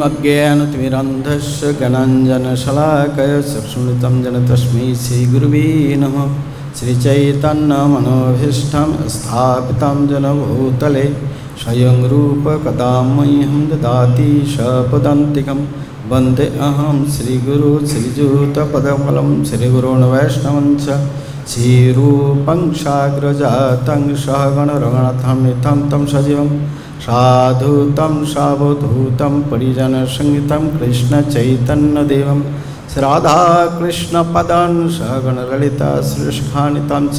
अज्ञानतिमिरन्धस्य ज्ञानाञ्जनशलाकया चक्षुरुन्मिलितं येन तस्मै श्रीगुरुवे नमः। श्रीचैतन्यमनोभीष्टं स्थापितं येन भूतले स्वयं रूप कदा मह्यं ददाति स्वपदान्तिकं। वन्दे अहं श्रीगुरु श्रीयुतपदकमलं श्रीगुरून् वैष्णवञ्च श्रीरूपं साग्रजातं सहगणरघुनाथान्वितं तं सजीवं साधुतं सावधूतं परिजनसंयुतं कृष्णचैतन्यदेवं श्रीराधाकृष्णपदान् सहगणललिता श्रीशाखान्वितं च।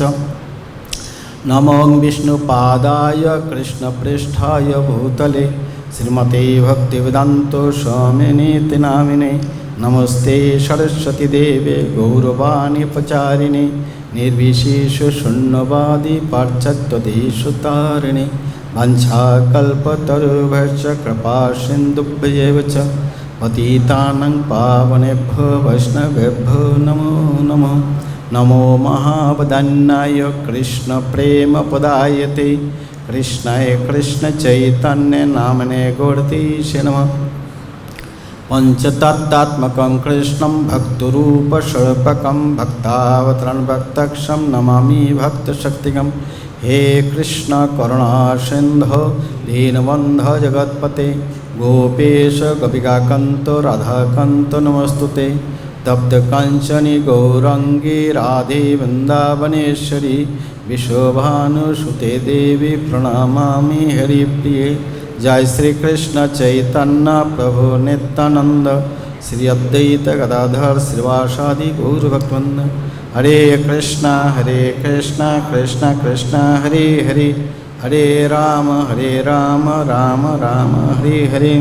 नमो विष्णुपादाय कृष्णप्रेष्ठाय भूतले श्रीमते भक्तिवेदान्त स्वामिनीति नामिने। नमस्ते सरस्वती देवे गौरवाणी प्रचारिणे निर्विशेष शून्यवादी पाश्चात्यदेशतारिणे। वाञ्छाकल्पतरुभ्यश्च कृपा सिन्धुभ्यैव च पतितानां पावनेभ्यो वैष्णवेभ्यो नमो नमः। नमो महावदन्याय कृष्णप्रेमपदायते कृष्णाय कृष्णचैतन्य नामने गौरतीशे नमः। पञ्चतत्त्वात्मकं कृष्णं भक्तरूपस्वरूपकं भक्तावतारं भक्तक्षं नमामि भक्तशक्तिकं। हे कृष्ण करुणा सिन्धो दीनबन्धो जगत्पते गोपेश गोपिकान्त राधाकान्त नमस्तुते। तप्त कांचनी गौरांगी राधे वृंदावनेश्वरी विश्वभानुसुते देवी प्रणमामि हरिप्रिये। जय श्री कृष्ण चैतन्य प्रभु नित्यानंद श्री अद्वैत गदाधर श्रीवासादि गौरभक्तवृंद। हरे कृष्णा कृष्ण कृष्ण हरे हरे हरे राम राम राम हरे हरे।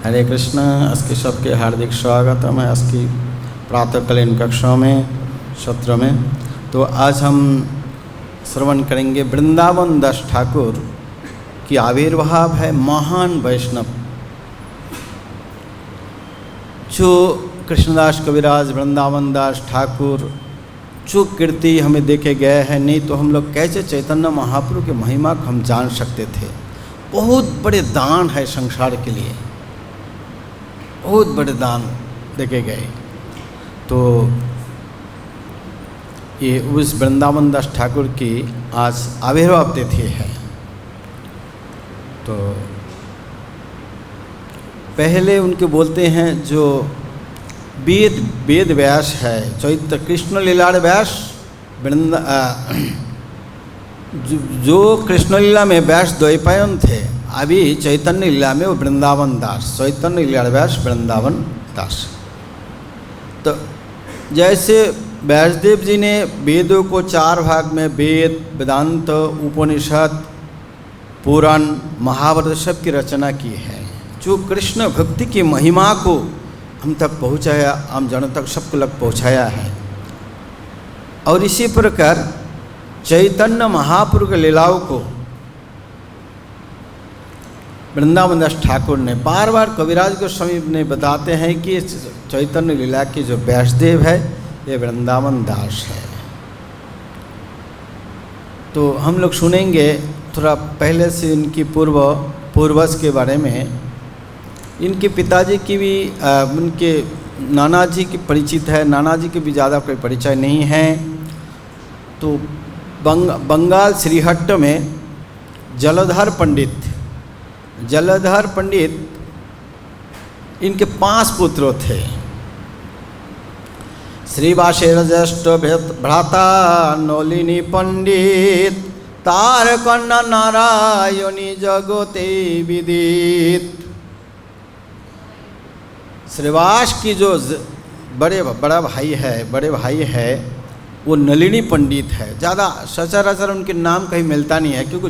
हरे कृष्ण। आज के सबके हार्दिक स्वागत है मैं आज की प्रातःकालीन कक्षाओं में सत्र में। तो आज हम श्रवण करेंगे वृंदावन दास ठाकुर की आविर्भाव है महान वैष्णव जो कृष्णदास कविराज वृंदावन दास ठाकुर जो कीर्ति हमें देखे गए हैं। नहीं तो हम लोग कैसे चैतन्य महाप्रभु के महिमा को हम जान सकते थे। बहुत बड़े दान है संसार के लिए, बहुत बड़े दान देखे गए। तो ये उस वृंदावन दास ठाकुर की आज आविर्भाव तिथि है। तो पहले उनके बोलते हैं जो वेद व्यास है चैत्र कृष्ण लीला व्यास जो कृष्ण लीला में व्यास द्वैपायन थे, अभी चैतन्य लीला में वो वृंदावन दास चैतन्य लीला व्यास वृंदावन दास। तो जैसे व्यासदेव जी ने वेदों को चार भाग में वेद वेदांत उपनिषद पुराण महाभारत सब की रचना की है, जो कृष्ण भक्ति की महिमा को हम तक पहुँचाया, आम जनों तक सबको लग पहुँचाया है। और इसी प्रकार चैतन्य महाप्रभु के लीलाओं को वृंदावन दास ठाकुर ने बार बार कविराज गोस्वामी ने बताते हैं कि चैतन्य लीला की जो व्यासदेव है ये वृंदावन दास है। तो हम लोग सुनेंगे थोड़ा पहले से इनकी पूर्वज के बारे में। इनके पिताजी की भी उनके नाना जी की परिचित है, नाना जी के भी ज़्यादा कोई परिचय नहीं है। तो बंगाल श्रीहट्ट में जलधर पंडित इनके 5 पुत्र थे। श्रीवासेर ज्येष्ठ भ्राता नलिनी पंडित तार कन्या नारायणी जगते विदित। श्रीवास की जो बड़े भाई है वो नलिनी पंडित है। ज़्यादा सचराचर उनके नाम कहीं मिलता नहीं है क्योंकि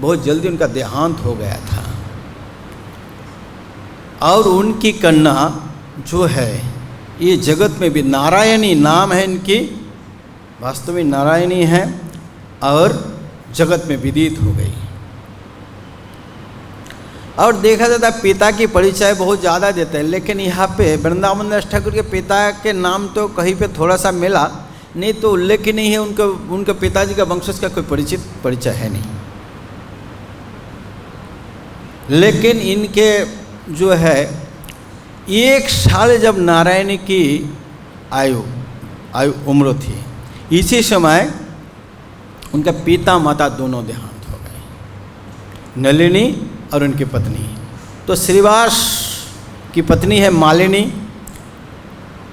बहुत जल्दी उनका देहांत हो गया था। और उनकी कन्या जो है ये जगत में भी नारायणी नाम है इनकी, वास्तव में नारायणी है और जगत में विदित हो गई। और देखा जाता है पिता की परिचय बहुत ज़्यादा देते हैं, लेकिन यहाँ पे वृंदावन दास ठाकुर के पिता के नाम तो कहीं पे थोड़ा सा मिला, नहीं तो उल्लेख ही नहीं है उनके पिताजी का वंशज का कोई परिचय है नहीं। लेकिन इनके जो है 1 साल जब नारायण की आयु उम्र थी, इसी समय उनका पिता माता दोनों देहांत हो गए, नलिनी और उनकी पत्नी। तो श्रीवास की पत्नी है मालिनी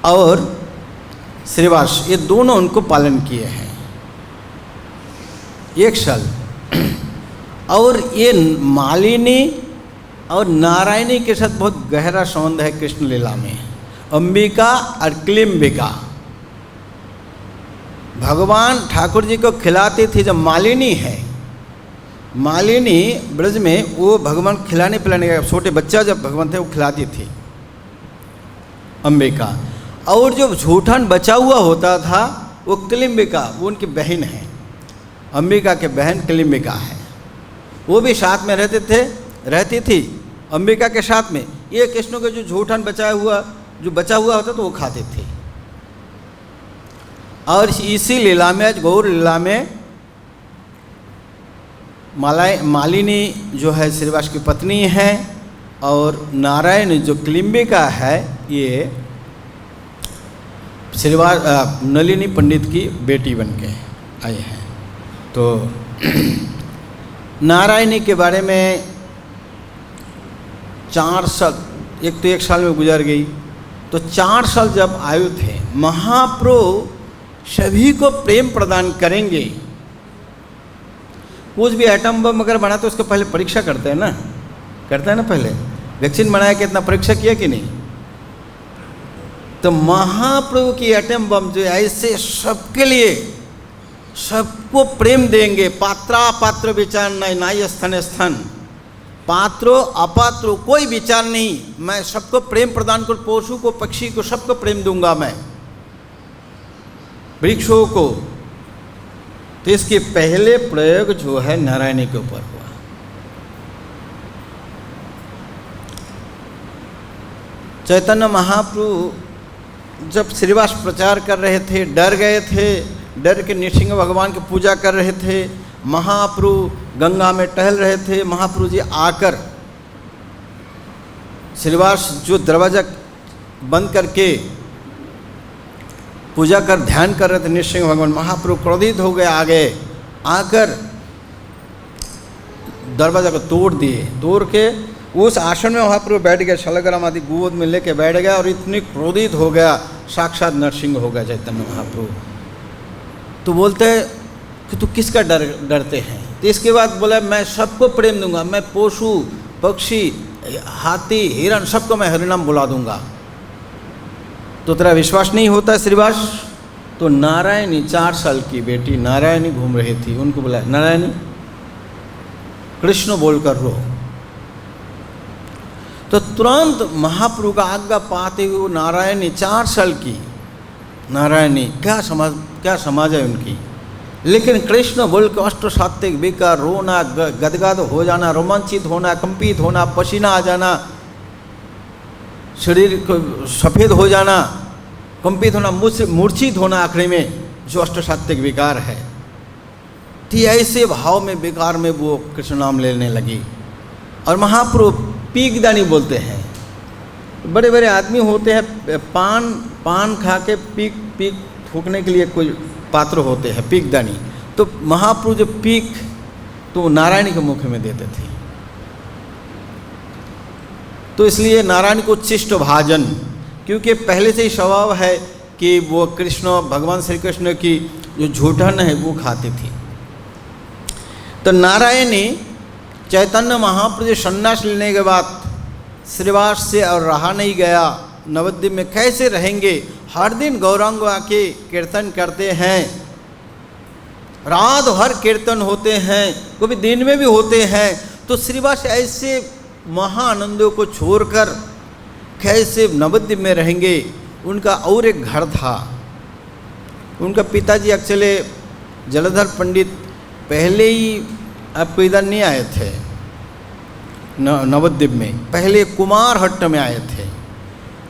और श्रीवास, ये दोनों उनको पालन किए हैं 1 साल। और ये मालिनी और नारायणी के साथ बहुत गहरा संबंध है कृष्ण लीला में। अंबिका और क्लिम्बिका भगवान ठाकुर जी को खिलाती थी। जब मालिनी है, मालिनी ब्रज में वो भगवान खिलाने पिलाने का, छोटे बच्चा जब भगवान थे वो खिलाती थी अंबिका। और जो झूठन बचा हुआ होता था वो क्लिम्बिका, वो उनकी बहन है, अंबिका के बहन क्लिम्बिका है। वो भी साथ में रहती थी अंबिका के साथ में। ये कृष्ण को जो झूठन बचा हुआ होता तो वो खाते थे। और इसी लीला में, आज गौर लीला में, मालिनी जो है श्रीवास की पत्नी है और नारायण जो क्लिम्बिका है ये श्रीवास नलिनी पंडित की बेटी बन के आए हैं। तो नारायणी के बारे में 4 साल, एक तो 1 साल में गुजर गई, तो 4 साल जब आयु थे, महाप्रभु सभी को प्रेम प्रदान करेंगे। कुछ भी एटम बम अगर बना तो उसको पहले परीक्षा करते हैं ना, पहले वैक्सीन बनाया कि इतना परीक्षा किया कि नहीं। तो महाप्रभु की एटम बम जो ऐसे सबके लिए सबको प्रेम देंगे। पात्रा पात्र विचार नहीं, नाई स्थान स्थान, पात्रो अपात्रो कोई विचार नहीं, मैं सबको प्रेम प्रदान कर, पशु को पक्षी को सबको प्रेम दूंगा मैं, वृक्षों को। तो इसके पहले प्रयोग जो है नारायणी के ऊपर हुआ। चैतन्य महाप्रभु जब श्रीवास प्रचार कर रहे थे, डर गए थे, डर के नृसिंह भगवान की पूजा कर रहे थे। महाप्रभु गंगा में टहल रहे थे। महाप्रभु जी आकर श्रीवास जो दरवाजा बंद करके पूजा कर ध्यान कर रहे थे नृसिंह भगवान, महाप्रभु क्रोधित हो गए, आगे आकर दरवाजा को तोड़ दिए। तोड़ के उस आसन में महाप्रभु बैठ गए, शालग्राम आदि गोद में लेके बैठ गया और इतनी क्रोधित हो गया, साक्षात नरसिंह हो गया चैतन्य महाप्रभु। तो बोलते हैं कि तू किसका डरते हैं। तो इसके बाद बोला मैं सबको प्रेम दूंगा, मैं पशु पक्षी हाथी हिरण सबको मैं हरिनाम बुला दूंगा। तो तेरा विश्वास नहीं होता श्रीवास। तो नारायणी 4 साल की बेटी नारायणी घूम रही थी, उनको बोला नारायणी कृष्ण बोलकर रो। तो तुरंत महाप्रभु का आज्ञा पाते हुए नारायणी 4 साल की नारायणी, क्या समाज है उनकी, लेकिन कृष्ण बोल के अष्ट सात्विक विकार, रोना, गदगद हो जाना, रोमांचित होना, कंपित होना, पसीना आ जाना, शरीर को सफ़ेद हो जाना, कंपित होना, मूर्छित होना आखिरी में, जो अष्ट सात्विक विकार है। तो ऐसे भाव में विकार में वो कृष्ण नाम लेने लगी। और महाप्रभु पीकदानी बोलते हैं। बड़े बड़े आदमी होते हैं, पान खा के पीक फूकने के लिए कोई पात्र होते हैं, पीकदानी। तो महाप्रभु जो पीक तो नारायणी के मुख में देते थे। तो इसलिए नारायण को उच्छिष्ट भाजन, क्योंकि पहले से ही स्वभाव है कि वो कृष्ण भगवान श्री कृष्ण की जो झूठन है वो खाती थी। तो नारायणी चैतन्य महाप्रभु संन्यास लेने के बाद श्रीवास से और रहा नहीं गया। नवद्वीप में कैसे रहेंगे, हर दिन गौरांग आके कीर्तन करते हैं, रात भर कीर्तन होते हैं, कभी दिन में भी होते हैं। तो श्रीवास ऐसे महाआनंदों को छोड़कर कैसे नवद्वीप में रहेंगे। उनका और एक घर था। उनका पिताजी एक्चुअली जलधर पंडित पहले ही आपको इधर नहीं आए थे नवद्वीप में, पहले कुमारहट्ट में आए थे।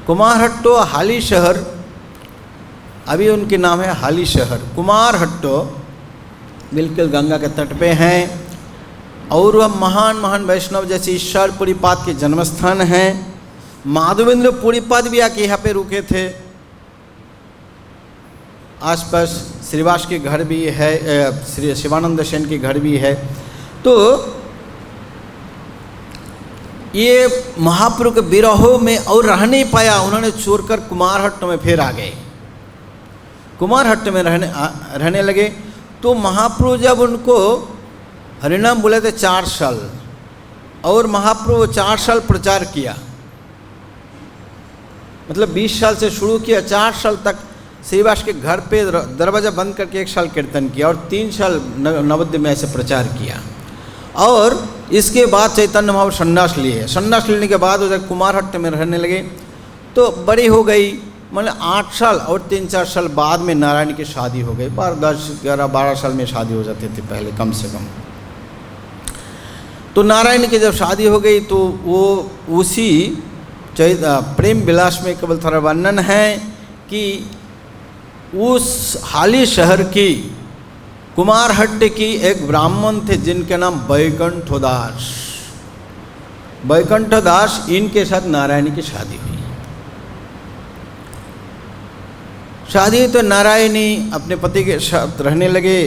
कुमारहट्टो हाली शहर, अभी उनके नाम है हाली शहर। कुमारहट्टो बिल्कुल गंगा के तट पे हैं। और वह महान महान वैष्णव जैसे ईश्वर पुरीपाद के जन्मस्थान हैं। माधवेंद्र पुरीपाद भी आके यहाँ पे रुके थे। आसपास श्रीवास के घर भी है, श्री शिवानंद सेन के घर भी है। तो ये महाप्रभु के विरहों में और रह नहीं पाया, उन्होंने छोड़कर कुमारहट्ट में फिर आ गए। कुमारहट्ट में रहने लगे। तो महाप्रभु जब उनको हरिनाम बोले थे 4 साल, और महाप्रभु 4 साल प्रचार किया, मतलब 20 साल से शुरू किया, 4 साल तक श्रीवास के घर पे दरवाज़ा बंद करके 1 साल कीर्तन किया और 3 साल नवद्वीप में ऐसे प्रचार किया। और इसके बाद चैतन्य महाप्रभु संन्यास लिए। संन्यास लेने के बाद उधर कुमारहट्ट में रहने लगे। तो बड़ी हो गई, मतलब 8 साल और 3-4 साल बाद में नारायण की शादी हो गई। 10-11-12 साल में शादी हो जाती थी पहले कम से कम। तो नारायण की जब शादी हो गई तो वो उसी प्रेम विलास में केवल थोड़ा वर्णन है कि उस हाली शहर की कुमारहट्ट की एक ब्राह्मण थे जिनके नाम बैकुंठदास। बैकुंठदास, इनके साथ नारायण की शादी हुई। शादी तो नारायणी अपने पति के साथ रहने लगे।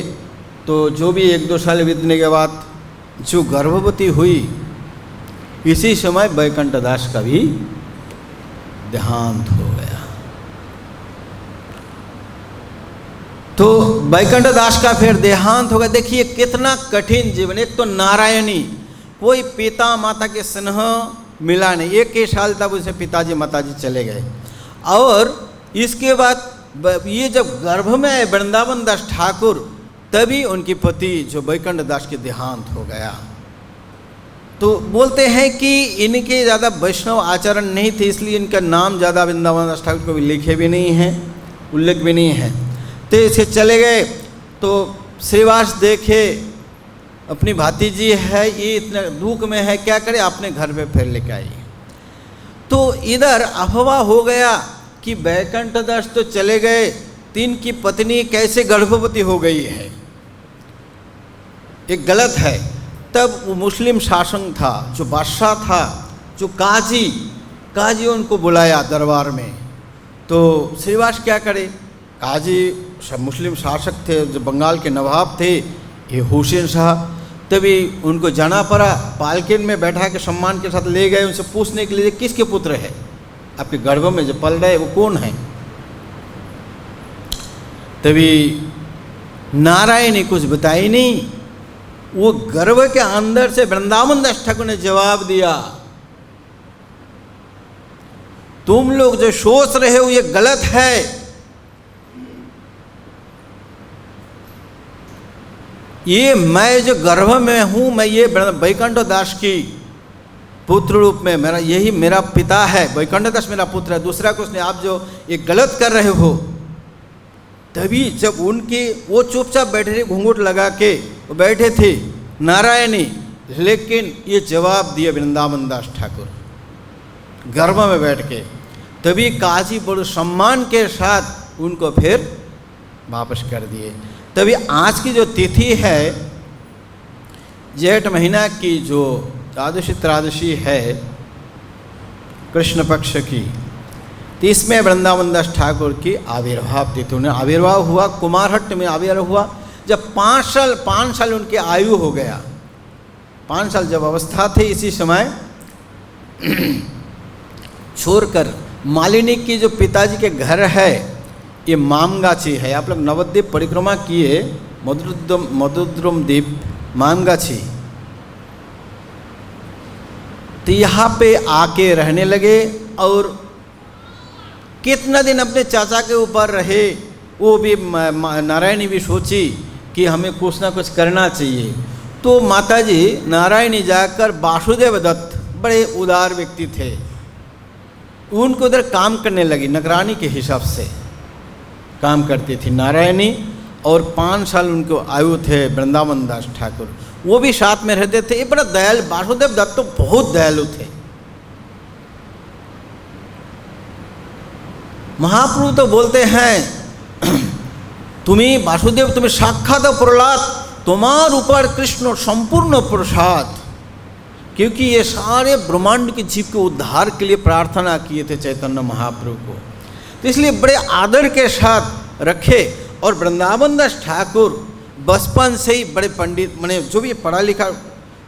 तो जो भी 1-2 साल बीतने के बाद जो गर्भवती हुई, इसी समय बैकुंठदास का भी देहांत हो गया। तो बैकुंठदास का फिर देहांत हो गया। देखिए कितना कठिन जीवन। एक तो नारायणी, कोई पिता माता के स्नेह मिला नहीं। 1 साल तक उसे पिताजी माताजी चले गए। और इसके बाद ये जब गर्भ में आए वृंदावन दास ठाकुर, तभी उनकी पति जो बैकुंठदास के देहांत हो गया। तो बोलते हैं कि इनके ज़्यादा वैष्णव आचरण नहीं थे, इसलिए इनका नाम ज़्यादा वृंदावन दास ठाकुर को भी लिखे भी नहीं हैं, उल्लेख भी नहीं है। तो इसे चले गए। तो श्रीवास देखे अपनी भातीजी है, ये इतना दुख में है, क्या करे, अपने घर पे फिर लेके आई। तो इधर अफवाह हो गया कि बैकुंठदास तो चले गए, तो इनकी पत्नी कैसे गर्भवती हो गई है, एक गलत है। तब वो मुस्लिम शासन था, जो बादशाह था, जो काजी उनको बुलाया दरबार में। तो श्रीवास क्या करे, काजी सब मुस्लिम शासक थे, जो बंगाल के नवाब थे, ये हुसैन शाह। तभी उनको जाना पड़ा, पालकिन में बैठा के सम्मान के साथ ले गए। उनसे पूछने के लिए किसके पुत्र है, आपके गर्भ में जो पल रहे वो कौन है। तभी नारायण ने कुछ बताई नहीं। वो गर्भ के अंदर से वृंदावन दास ठाकुर ने जवाब दिया, तुम लोग जो सोच रहे हो ये गलत है। ये मैं जो गर्भ में हूँ, मैं ये बैकुंठदास की पुत्र रूप में, मेरा यही मेरा पिता है, बैकुंठदास मेरा पुत्र है, दूसरा कुछ नहीं। आप जो ये गलत कर रहे हो। तभी जब उनकी वो चुपचाप बैठे थे, घूंघट लगा के वो बैठे थे नारायणी, लेकिन ये जवाब दिए वृंदावन दास ठाकुर गर्भ में बैठ के। तभी काजी बड़े सम्मान के साथ उनको फिर वापस कर दिए। तभी आज की जो तिथि है, जेठ महीना की जो त्रयोदशी है कृष्ण पक्ष की, तो इसमें वृंदावन दास ठाकुर की आविर्भाव तिथि, उन्हें आविर्भाव हुआ, कुमारहट्ट में आविर्भाव हुआ। जब 5 साल उनकी आयु हो गया, 5 साल जब अवस्था थे, इसी समय छोड़कर मालिनी की जो पिताजी के घर है, ये मामगाछी है। आप लोग नवद्वीप परिक्रमा किए, मधुद्रुम द्वीप मामगाछी, तो यहाँ पे आके रहने लगे। और कितना दिन अपने चाचा के ऊपर रहे। वो भी नारायणी भी सोची कि हमें कुछ ना कुछ करना चाहिए। तो माताजी नारायणी जाकर वासुदेव दत्त, बड़े उदार व्यक्ति थे, उनको उधर काम करने लगी, नगरानी के हिसाब से काम करती थी नारायणी। और 5 साल उनको आयु थे वृंदावन दास ठाकुर, वो भी साथ में रहते थे। ये बड़ा दयालु, वासुदेव दत्त तो बहुत दयालु थे। महाप्रभु तो बोलते हैं, तुम्हें वासुदेव, तुम्हें साक्षात प्रहलाद तुम्हार ऊपर कृष्ण संपूर्ण प्रसाद, क्योंकि ये सारे ब्रह्मांड के जीव के उद्धार के लिए प्रार्थना किए थे चैतन्य महाप्रभु को, तो इसलिए बड़े आदर के साथ रखे। और वृंदावन दास ठाकुर बचपन से ही बड़े पंडित, माने जो भी पढ़ा लिखा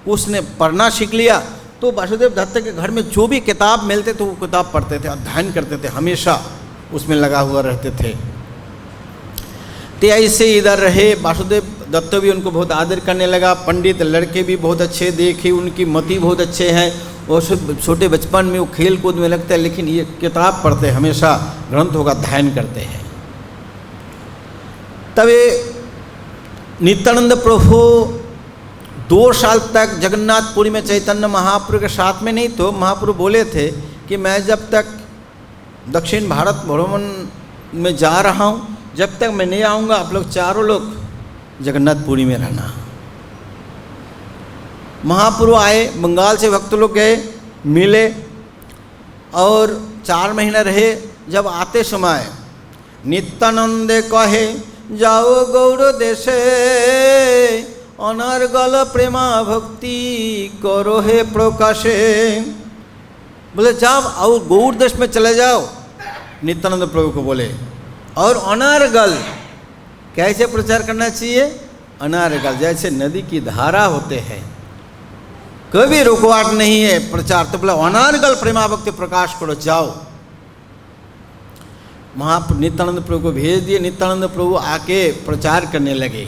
उसने पढ़ना सीख लिया, तो वासुदेव दत्त के घर में जो भी किताब मिलते थे वो किताब पढ़ते थे, अध्ययन करते थे, हमेशा उसमें लगा हुआ रहते थे। तो ऐसे इधर रहे। वासुदेव दत्त भी उनको बहुत आदर करने लगा। पंडित लड़के भी बहुत अच्छे देखे, उनकी मति बहुत अच्छे हैं, और छोटे बचपन में वो खेल कूद में लगते हैं, लेकिन ये किताब पढ़ते, हमेशा ग्रंथों का अध्ययन करते हैं। तब नित्यानंद प्रभु 2 साल तक जगन्नाथपुरी में चैतन्य महाप्रभु के साथ में नहीं, तो महाप्रभु बोले थे कि मैं जब तक दक्षिण भारत भ्रमण में जा रहा हूँ, जब तक मैं नहीं आऊँगा, आप लोग चारों लोग जगन्नाथपुरी में रहना। महाप्रभु आए, बंगाल से भक्त लोग गए, मिले और 4 महीना रहे। जब आते समय नित्यानंद कहे जाओ गौर देशे, अनर्गल प्रेमा भक्ति करो हे प्रकाशे। बोले जाओ और गौर देश में चले जाओ, नित्यानंद प्रभु को बोले। और अनर्गल कैसे प्रचार करना चाहिए? अनर्गल, जैसे नदी की धारा होते हैं, कभी रुकवाट नहीं है प्रचार। तो बोला अनर्गल प्रेमा भक्ति प्रकाश करो, जाओ। नित्यानंद प्रभु को भेज दिए। नित्यानंद प्रभु आके प्रचार करने लगे।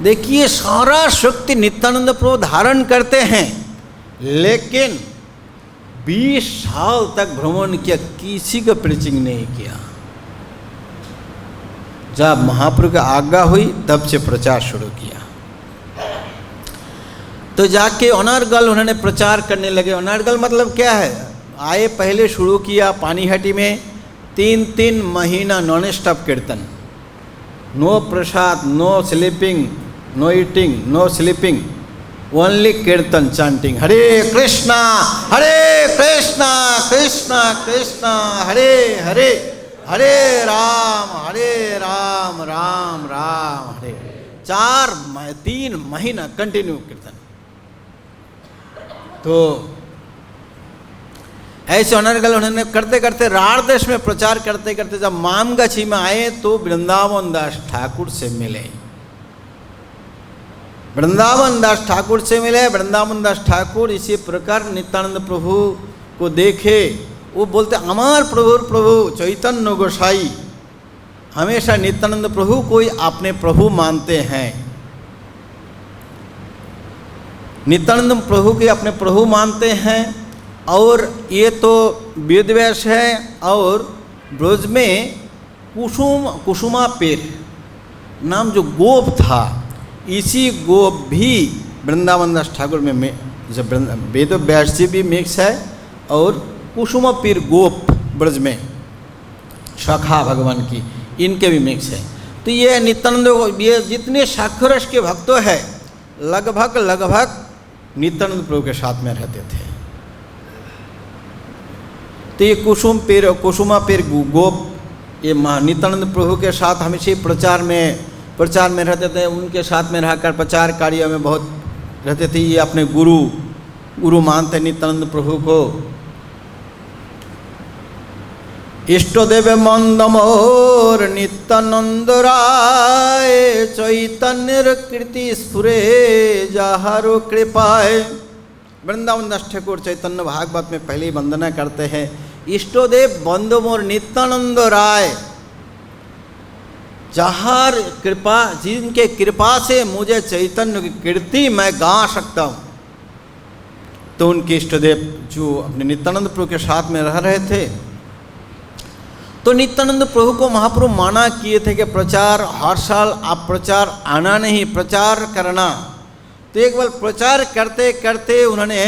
देखिए सारा शक्ति नित्यानंद प्रभु धारण करते हैं, लेकिन 20 साल तक भ्रमण किया, किसी का प्रीचिंग नहीं किया। जब महाप्रभु की आज्ञा हुई तब से प्रचार शुरू किया। तो जाके अनर्गल उन्होंने प्रचार करने लगे। अनर्गल मतलब क्या है? आए पहले शुरू किया पानीहटी में, 3 महीना non stop kirtan, no prasad, no sleeping, no eating, no sleeping, only kirtan chanting, Hare Krishna Krishna Krishna Hare Hare, Hare Ram Ram Ram Hare. 3 महीना कंटिन्यू कीर्तन। तो ऐसे अनर्गल उन्होंने करते करते राढ़ देश में प्रचार करते करते जब मामगछी में आए तो वृंदावन दास ठाकुर से मिले। वृंदावन दास ठाकुर से मिले। वृंदावन दास ठाकुर इसी प्रकार नित्यानंद प्रभु को देखे, वो बोलते अमर प्रभु चैतन्य गोसाई, हमेशा नित्यानंद प्रभु को ही अपने प्रभु मानते हैं। नित्यानंद प्रभु के अपने प्रभु मानते हैं। और ये तो वेदव्यास है, और ब्रज में कुसुमा पेड़ नाम जो गोप था, इसी गोप भी वृंदावन दास ठाकुर में जब वेदव्यास जी भी मिक्स है, और कुसुमा पीर गोप ब्रज में शाखा भगवान की, इनके भी मिक्स है। तो ये नित्यानंद, ये जितने शाखरस के भक्तों हैं लगभग नित्यानंद प्रभु के साथ में रहते थे। तो ये कुसुमा पीर गोप, ये नित्यानंद प्रभु के साथ हमेशा प्रचार में रहते थे। उनके साथ में रहकर प्रचार कार्य में बहुत रहते थे। ये अपने गुरु मानते नित्यानंद प्रभु को। इष्टदेव मंदमोर नित्यानंद राय, चैतन्य कीर्ति स्फुरे जाहारो कृपाए। वृंदावन दास ठाकुर चैतन्य भागवत में पहले ही वंदना करते हैं, इष्टदेव बंदमोर नित्यानंद राय, जहार कृपा, जिनके कृपा से मुझे चैतन्य की कीर्ति मैं गा सकता हूँ। तो उनके इष्टदेव जो अपने नित्यानंद प्रभु के साथ में रह रहे थे, तो नित्यानंद प्रभु को महाप्रभु माना किए थे कि प्रचार हर साल आप प्रचार आना नहीं, प्रचार करना। तो एक बार प्रचार करते करते उन्होंने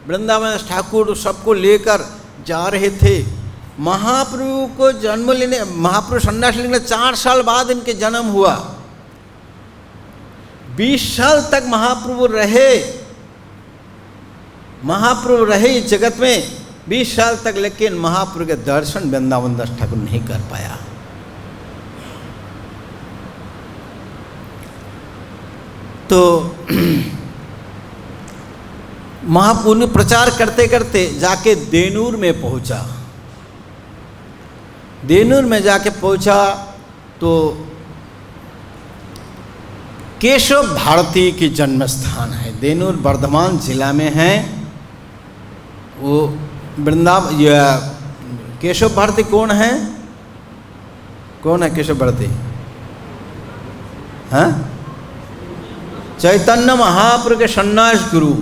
वृंदावन ठाकुर सबको लेकर जा रहे थे। महाप्रभु को जन्म लेने, महाप्रभु सन्यास लेने 4 साल बाद इनके जन्म हुआ। 20 साल तक महाप्रभु रहे इस जगत में, 20 साल तक, लेकिन महाप्रभु के दर्शन वृंदावन दास ठाकुर नहीं कर पाया। तो महाप्रभु प्रचार करते करते जाके देनूर में पहुंचा। देनूर में जाके पहुंचा तो केशव भारती की जन्म स्थान है। देनूर वर्धमान जिला में है। वो वृंदावन, केशव भारती कौन है? कौन है केशव भारती? हाँ, चैतन्य महाप्रभु के सन्यास गुरु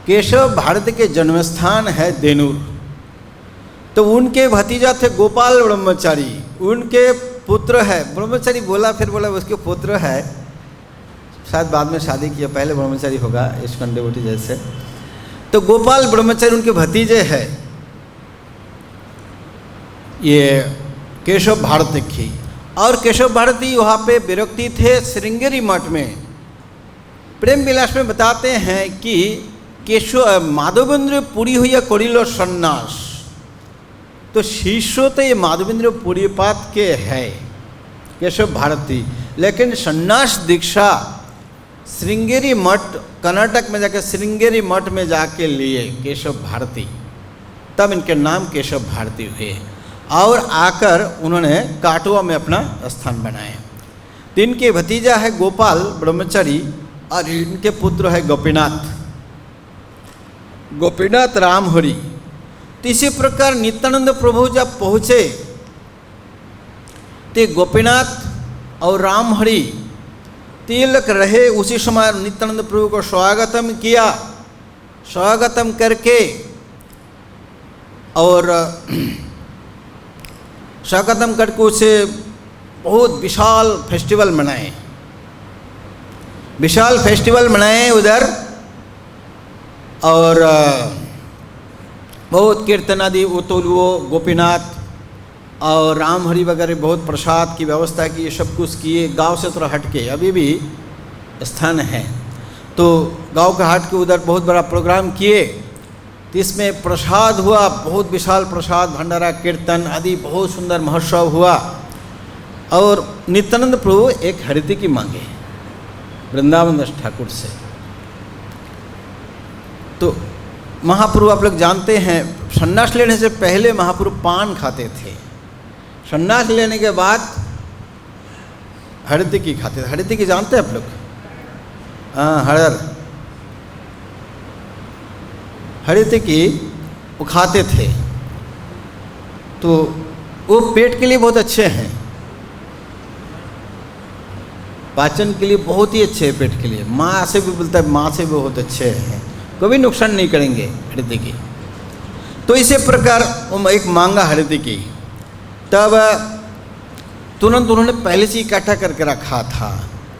केशव भारती के जन्म स्थान है देनूर। तो उनके भतीजा थे गोपाल ब्रह्मचारी, उनके पुत्र है। ब्रह्मचारी बोला, फिर बोला उसके पुत्र है, शायद बाद में शादी किया, पहले ब्रह्मचारी होगा इस्कन देवटी जैसे। तो गोपाल ब्रह्मचारी उनके भतीजे हैं ये केशव भारती की। और केशव भारती वहाँ पे विरक्ति थे श्रृंगेरी मठ में। प्रेम विलास में बताते हैं कि केशव माधवेंद्र पुरी हुई करिलो सन्यास। तो शिष्य तो ये माधवेंद्र पुरीपात के है केशव भारती, लेकिन सन्यास दीक्षा श्रृंगेरी मठ कर्नाटक में जाकर श्रृंगेरी मठ में जाके लिए केशव भारती, तब इनके नाम केशव भारती हुए। और आकर उन्होंने काटवा में अपना स्थान बनाया। तो इनके भतीजा है गोपाल ब्रह्मचारी और इनके पुत्र है गोपीनाथ रामहरि। तो इसी प्रकार नित्यानंद प्रभु जब पहुँचे तो गोपीनाथ और रामहरि तिलक रहे। उसी समय नित्यानंद प्रभु को स्वागतम किया। स्वागतम करके और स्वागतम करके उसे बहुत विशाल फेस्टिवल मनाए। विशाल फेस्टिवल मनाए उधर, और बहुत कीर्तन आदि उतोलुओ गोपीनाथ और रामहरि वगैरह बहुत प्रसाद की व्यवस्था की, ये सब कुछ किए। गांव से थोड़ा हट के अभी भी स्थान है, तो गांव का हट के उधर बहुत बड़ा प्रोग्राम किए। तो इसमें प्रसाद हुआ, बहुत विशाल प्रसाद, भंडारा, कीर्तन आदि बहुत सुंदर महोत्सव हुआ। और नित्यानंद प्रभु एक हरिति की मांगे वृंदावन दास ठाकुर से। तो महाप्रभु आप लोग जानते हैं सन्यास लेने से पहले महाप्रभु पान खाते थे, सन्यास लेने के बाद हरिति की खाते थे। हरिति की जानते हैं आप लोग? हाँ, हरिति की वो खाते थे। तो वो पेट के लिए बहुत अच्छे हैं, पाचन के लिए बहुत ही अच्छे हैं, पेट के लिए। माँ से भी बोलता है, माँ से भी बहुत अच्छे हैं, कभी नुकसान नहीं करेंगे हरिति की। तो इसी प्रकार वो एक मांगा हरिति की, तब तुरंत उन्होंने पहले से इकट्ठा करके रखा था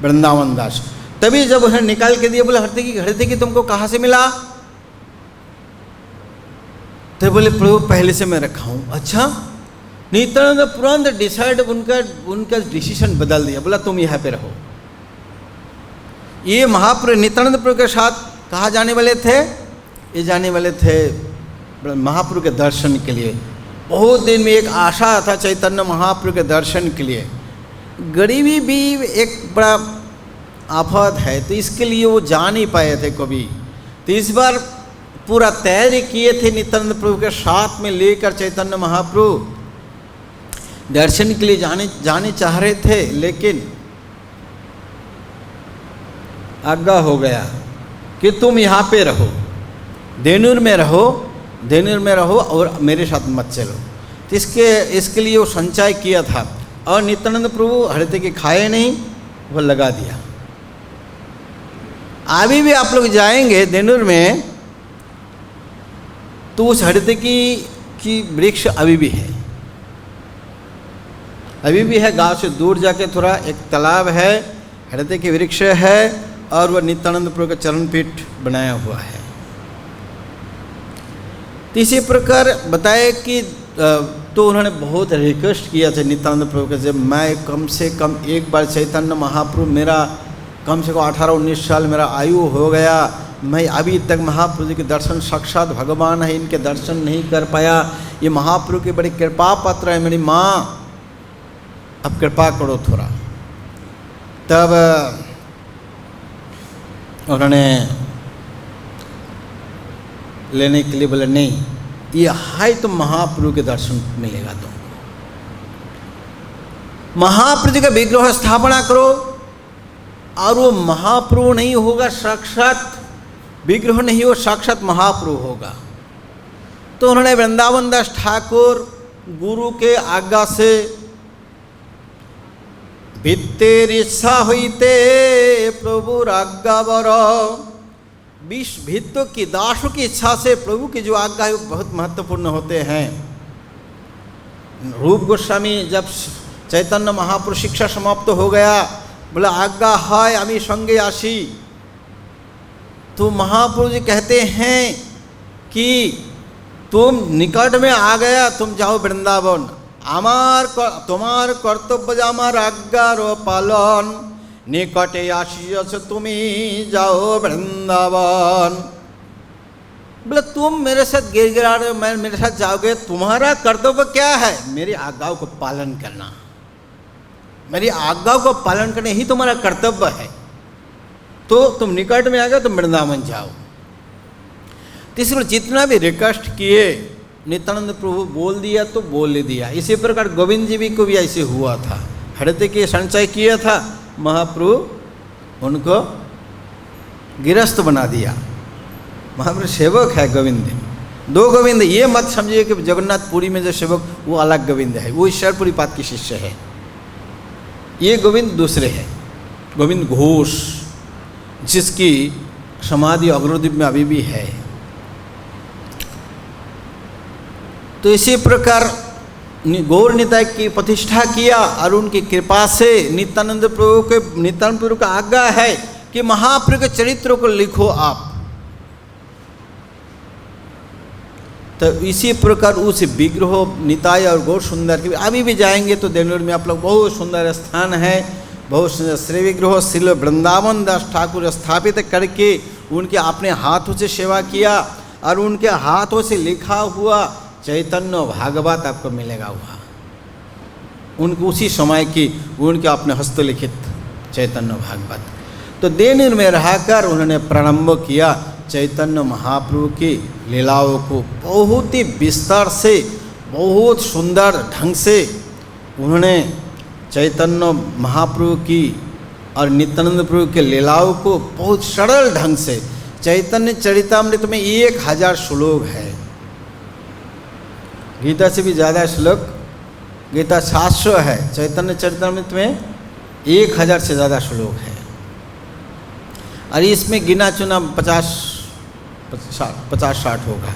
वृंदावन दास। तभी जब उन्हें निकाल के दिया, बोले हरिति की तुमको कहाँ से मिला? तो बोले प्रभु पहले से मैं रखा हूँ। अच्छा, नित्यानंद तुरंत डिसाइड, उनका डिसीजन बदल दिया, बोला तुम यहाँ पे रहो। ये महाप्रभु नित्यानंद प्रभु के साथ कहाँ जाने वाले थे? ये जाने वाले थे महाप्रभु के दर्शन के लिए। बहुत दिन में एक आशा था चैतन्य महाप्रभु के दर्शन के लिए। गरीबी भी एक बड़ा आफत है, तो इसके लिए वो जा नहीं पाए थे कभी। तो इस बार पूरा तैयारी किए थे नित्यानंद प्रभु के साथ में लेकर चैतन्य महाप्रभु दर्शन के लिए जाने चाह रहे थे, लेकिन आज्ञा हो गया कि तुम यहाँ पे रहो, देनूर में रहो और मेरे साथ मत चलो। तो इसके लिए वो संचय किया था। और नित्यानंद प्रभु हरिति की खाए नहीं, वो लगा दिया। अभी भी आप लोग जाएंगे देनूर में तो उस हरिति की वृक्ष अभी भी है। गांव से दूर जाके थोड़ा एक तालाब है, हरिति की वृक्ष है, और वह नित्यानंद प्रभु का चरण पीठ बनाया हुआ है। तो इसी प्रकार बताया कि तो उन्होंने बहुत रिक्वेस्ट किया था नित्यानंद प्रभु के, जब मैं कम से कम एक बार चैतन्य महाप्रभु, मेरा कम से कम 18-19 साल मेरा आयु हो गया, मैं अभी तक महाप्रभु जी के दर्शन, साक्षात भगवान है, इनके दर्शन नहीं कर पाया। ये महाप्रभु की बड़ी कृपा पात्र है मेरी माँ, अब कृपा करो थोड़ा। तब उन्होंने लेने के लिए बोले नहीं, ये है तो महाप्रभु के दर्शन मिलेगा तुमको। महाप्रभु का विग्रह स्थापना करो, और वो महाप्रभु नहीं होगा, साक्षात विग्रह नहीं हो, साक्षात महाप्रभु होगा। तो उन्होंने वृंदावन दास ठाकुर गुरु के आज्ञा से भित्तेर इच्छा होते प्रभु आज्ञावर, विश्व भित्तों की दासों की इच्छा से प्रभु की जो आज्ञा है वो बहुत महत्वपूर्ण होते हैं। रूप गोस्वामी जब चैतन्य महापुरुष शिक्षा समाप्त हो गया, बोला आज्ञा है आमी संगे आशी, तो महापुरुष जी कहते हैं कि तुम निकट में आ गया, तुम जाओ वृंदावन, तुम्हार कर्तव्य আমার আজ্ঞার পালন, निकटे आशिष तुम्हें जाओ वृंदावन। बोले तुम मेरे साथ गिड़गिड़ा रहे हो, मैं मेरे साथ जाओगे, तुम्हारा कर्तव्य क्या है? मेरी आज्ञाओं को पालन करना, मेरी आज्ञाओं को पालन करना ही तुम्हारा कर्तव्य है। तो तुम निकट में आ गए, तुम वृंदावन जाओ। तीसरा जितना भी रिक्वेस्ट किए नित्यानंद प्रभु बोल दिया तो बोल दिया। इसी प्रकार गोविंद जी भी को भी ऐसे हुआ था, हृदय के संचय किया था, महाप्रभु उनको गिरस्त बना दिया। महाप्रभु सेवक है गोविंद, दो गोविंद, ये मत समझिए कि जगन्नाथपुरी में जो सेवक वो अलग गोविंद है, वो ईश्वरपुरी पाद के शिष्य है। ये गोविंद दूसरे हैं, गोविंद घोष, जिसकी समाधि अग्रद्वीप में अभी भी है। तो इसी प्रकार गौर निताय की प्रतिष्ठा किया, और उनकी कृपा से नित्यानंद प्रभु का आज्ञा है कि महाप्रभु के चरित्र को लिखो आप। तो इसी प्रकार उस विग्रह निताय और गौर सुंदर की अभी भी जाएंगे तो देवनूर में आप लोग बहुत सुंदर स्थान है, बहुत सुंदर श्री विग्रह श्री वृंदावन दास ठाकुर स्थापित करके उनके अपने हाथों से सेवा किया, और उनके हाथों से लिखा हुआ चैतन्य भागवत आपको मिलेगा हुआ, उनको उसी समय की उनके अपने हस्तलिखित चैतन्य भागवत। तो देवनूर में रहकर उन्होंने प्रारंभ किया चैतन्य महाप्रभु की लीलाओं को बहुत ही विस्तार से, बहुत सुंदर ढंग से उन्होंने चैतन्य महाप्रभु की और नित्यानंद प्रभु के लीलाओं को बहुत सरल ढंग से, चैतन्य चरितामृत में 1000 श्लोक है, गीता से भी ज़्यादा श्लोक, गीता 700 है, चैतन्य चरितामृत में 1000 से ज़्यादा श्लोक है, और इसमें गिना चुना 50-60 होगा।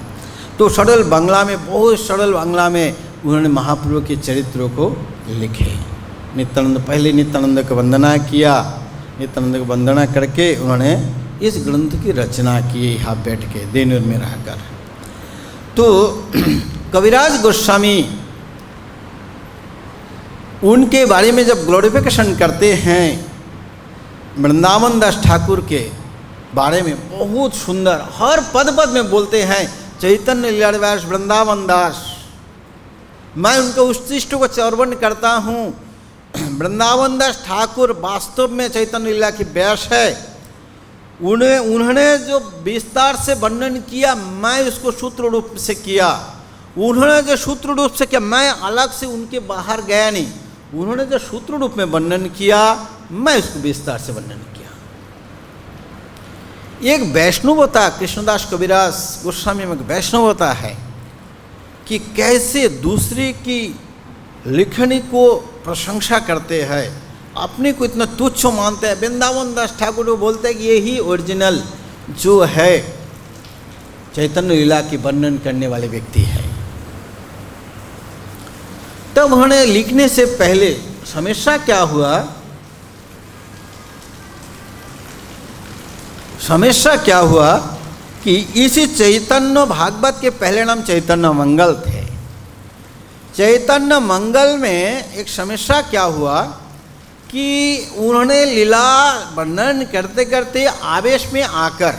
तो सरल बांग्ला में, बहुत सरल बांग्ला में उन्होंने महाप्रभु के चरित्रों को लिखे। नित्यानंद पहले नित्यानंद को वंदना किया, नित्यानंद को वंदना करके उन्होंने इस ग्रंथ की रचना की यहाँ बैठ के देवनूर में रहकर। तो कविराज गोस्वामी उनके बारे में जब ग्लोरिफिकेशन करते हैं, वृंदावन दास ठाकुर के बारे में बहुत सुंदर हर पद पद में बोलते हैं, चैतन्य लीलाव्यास वृंदावन दास, मैं उनके उत्कृष्ट को चौर्वन करता हूँ। वृंदावन दास ठाकुर वास्तव में चैतन्य लीला की व्यास है, उन्होंने जो विस्तार से वर्णन किया मैं उसको सूत्र रूप से किया, उन्होंने जो सूत्र रूप से किया मैं अलग से उनके बाहर गया नहीं, उन्होंने जो सूत्र रूप में वर्णन किया मैं उसको विस्तार से वर्णन किया। एक वैष्णवता कृष्णदास कविराज गोस्वामी में वैष्णवता है कि कैसे दूसरे की लिखनी को प्रशंसा करते हैं, अपने को इतना तुच्छ मानते हैं। वृंदावन दास ठाकुर को बोलते हैं कि यही ओरिजिनल जो है चैतन्य लीला की वर्णन करने वाले व्यक्ति है। तब उन्होंने लिखने से पहले समस्या क्या हुआ, समस्या क्या हुआ कि इसी चैतन्य भागवत के पहले नाम चैतन्य मंगल थे। चैतन्य मंगल में एक समस्या क्या हुआ कि उन्होंने लीला वर्णन करते करते आवेश में आकर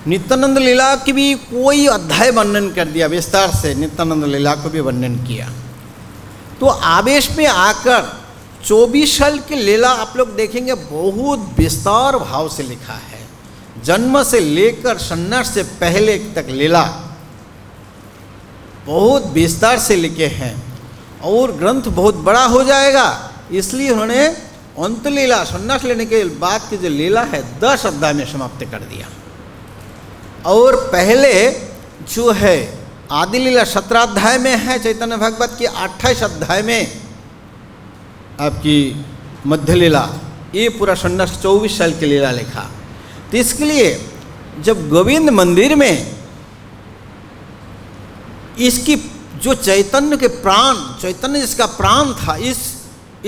नित्यानंद लीला की भी कोई अध्याय वर्णन कर दिया, विस्तार से नित्यानंद लीला को भी वर्णन किया। तो आवेश में आकर 24 साल की लीला आप लोग देखेंगे बहुत विस्तार भाव से लिखा है। जन्म से लेकर सन्यास से पहले तक लीला बहुत विस्तार से लिखे हैं और ग्रंथ बहुत बड़ा हो जाएगा, इसलिए उन्होंने अंत लीला सन्यास लेने के बाद की जो लीला है 10 अध्याय में समाप्त कर दिया। और पहले जो है आदि लीला 17 अध्याय में है, चैतन्य भागवत की 28 अध्याय में आपकी मध्य लीला, ये पूरा सन्यास 24 साल की लीला लिखा। तो इसके लिए जब गोविंद मंदिर में इसकी जो चैतन्य के प्राण, चैतन्य जिसका प्राण था, इस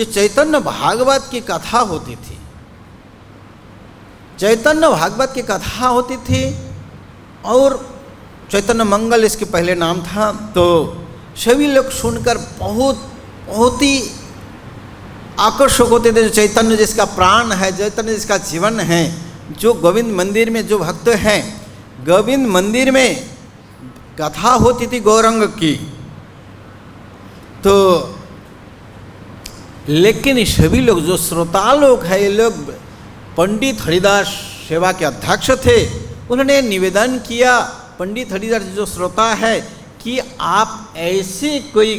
चैतन्य भागवत की कथा होती थी, चैतन्य भागवत की कथा होती थी और चैतन्य मंगल इसके पहले नाम था। तो सभी लोग सुनकर बहुत ही आकर्षक होते थे। चैतन्य जिसका प्राण है, चैतन्य जिसका जीवन है, जो गोविंद मंदिर में जो भक्त हैं, गोविंद मंदिर में कथा होती थी गौरंग की। तो लेकिन सभी लोग जो श्रोता लोग हैं, ये लोग पंडित हरिदास सेवा के अध्यक्ष थे, उन्होंने निवेदन किया पंडित हरिदास जो श्रोता है कि आप ऐसे कोई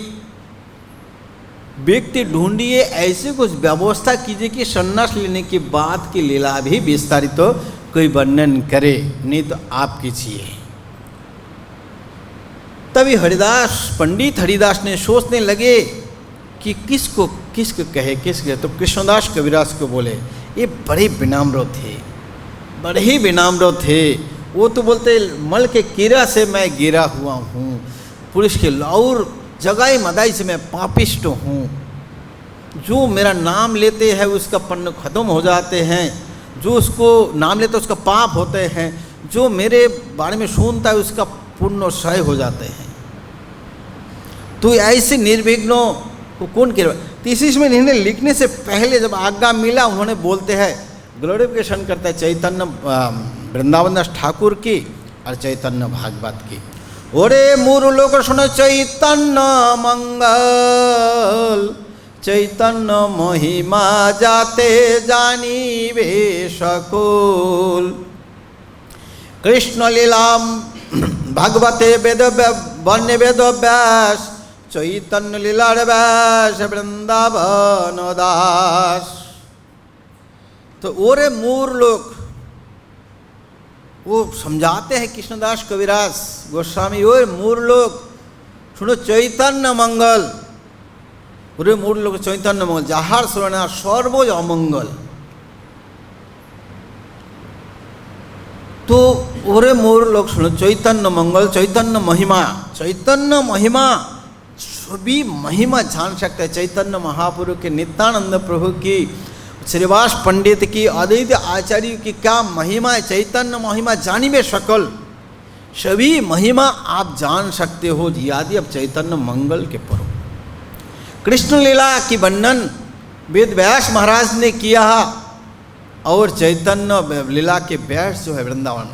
व्यक्ति ढूंढिए, ऐसे कुछ व्यवस्था कीजिए कि सन्यास लेने के बाद की लीला भी विस्तारित तो कोई वर्णन करे, नहीं तो आप कीजिए। तभी पंडित हरिदास ने सोचने लगे कि किसको कहे, तो कृष्णदास कविराज को बोले। ये बड़े विनम्र थे, बड़े ही विनम्र थे। वो तो बोलते मल के कीड़ा से मैं गिरा हुआ हूँ, पुरुष के और जगाई मदाई से मैं पापिष्ट हूँ। जो मेरा नाम लेते हैं उसका पुण्य खत्म हो जाते हैं, जो उसको नाम लेते उसका पाप होते हैं, जो मेरे बारे में सुनता है उसका पुण्य क्षय हो जाते हैं। तो ऐसे निर्विघ्नों को कौन कह? तो इसी में इन्हें लिखने से पहले जब आज्ञा मिला, उन्होंने बोलते हैं ग्लोरिफिकेशन करता है चैतन्य वृंदावन दास ठाकुर की और चैतन्य भागवत की। ओरे मूरु लोक सुन चैतन्य मंगल, चैतन्य महिमा जाते जानिबे सकुल। कृष्ण लीला भागवते वेद वन्य वेद व्यास, चैतन्य लीला व्यास वृंदावन दास। तो ओरे मूर लोग वो समझाते हैं कृष्णदास कविराज गोस्वामी, ओरे मूर लोग सुनो चैतन्य मंगल, ओरे मूर लोग चैतन्य मंगल, जाहार सुना सर्वज अमंगल। तो ओरे मूर लोग सुनो चैतन्य मंगल, चैतन्य महिमा, चैतन्य महिमा सभी महिमा जान सकते हैं। चैतन्य महाप्रभु के, नित्यानंद प्रभु की, श्रीवास पंडित की, अद्वैत आचार्य की क्या महिमा है। चैतन्य महिमा जानिबे सकल, सभी महिमा आप जान सकते हो यदि आप चैतन्य मंगल के पढ़ो। कृष्ण लीला की वर्णन वेद व्यास महाराज ने किया और चैतन्य लीला के व्यास जो है वृंदावन।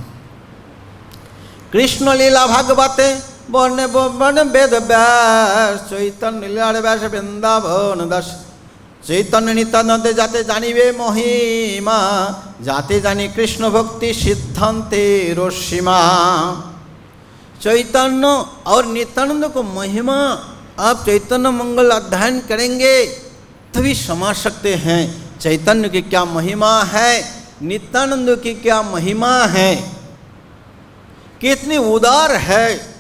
कृष्ण लीला भागवते वर्ण वेद व्यास, चैतन्य लीला व्यास वृंदावन दास। चैतन्य नित्यानंद जाते जानिबे महिमा, जाते जानी कृष्ण भक्ति सिद्धांते रोसीमा। चैतन्य और नित्यानंद को महिमा आप चैतन्य मंगल अध्ययन करेंगे तभी समझ सकते हैं चैतन्य की क्या महिमा है, नित्यानंद की क्या महिमा है, कितनी उदार है।